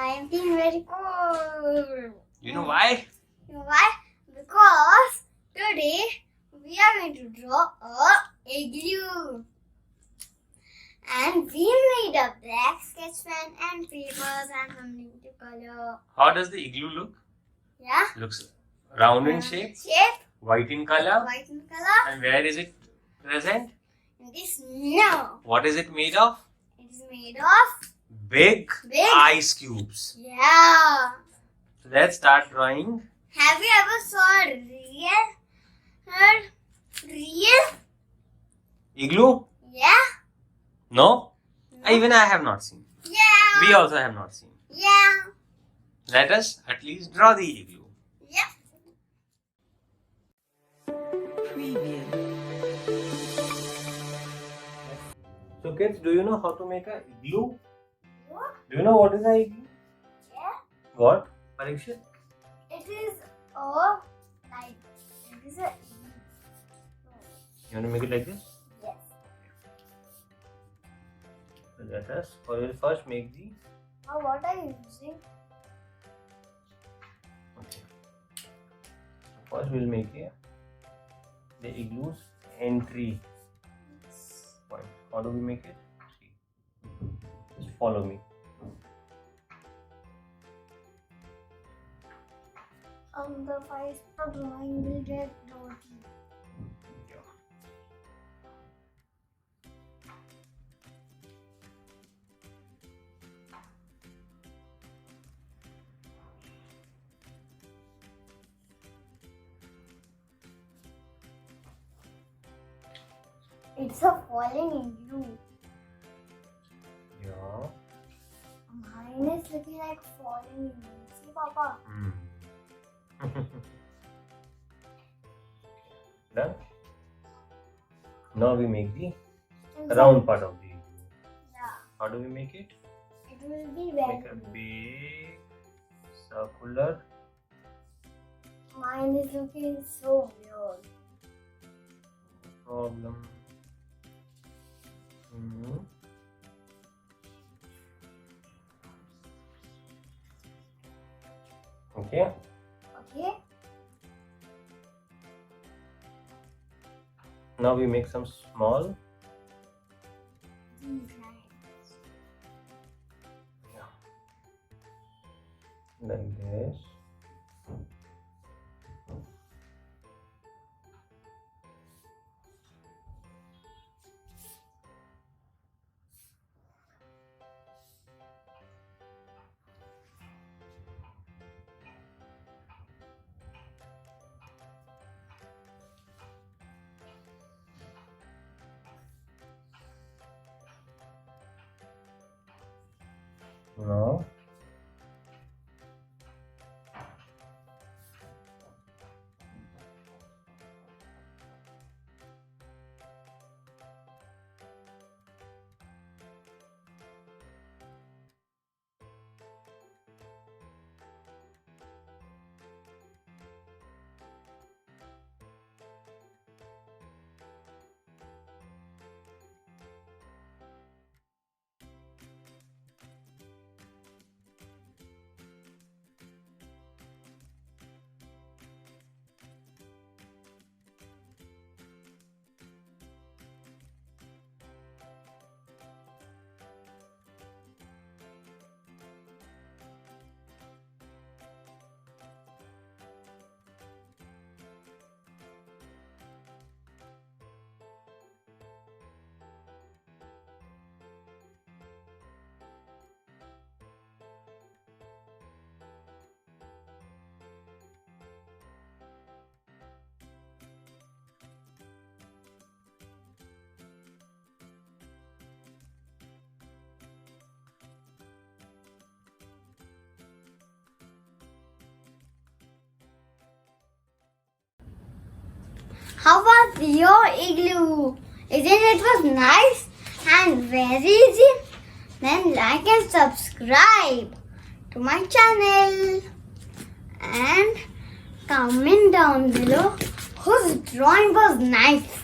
I am feeling very cold. You know why? You know why? Because today we are going to draw a igloo. And we made a black sketch pen and papers and something to color. How does the igloo look? Yeah. Looks round in shape, white in color. White in color. And where is it present? In the snow. What is it made of? It is made of Big ice cubes. Yeah. So let's start drawing. Have you ever saw a real Igloo? Yeah. No? Even I have not seen. Yeah. We also have not seen. Yeah. Let us at least draw the igloo. Yeah. Preview. So kids, do you know how to make an igloo? What? Do you know what is an igloo? Yeah. What? Parikshet? It is a like it is a You want to make it like this? yes. So let us first make the. Now what are you using? Okay. First we'll make the igloo's entry point. How do we make it? See. Just follow me. The five drawing will get dirty. It's a falling igloo. Yeah. Mine is looking like falling igloo. See, Papa? Done. Now we make the round part of the igloo. Yeah. How do we make it? It will be very Make a big circular. Mine is looking so weird. Problem. Okay. Okay? Now we make some small. These lines. Like this. Now How was your igloo? Isn't it was nice and very easy? Then like and subscribe to my channel and comment down below whose drawing was nice.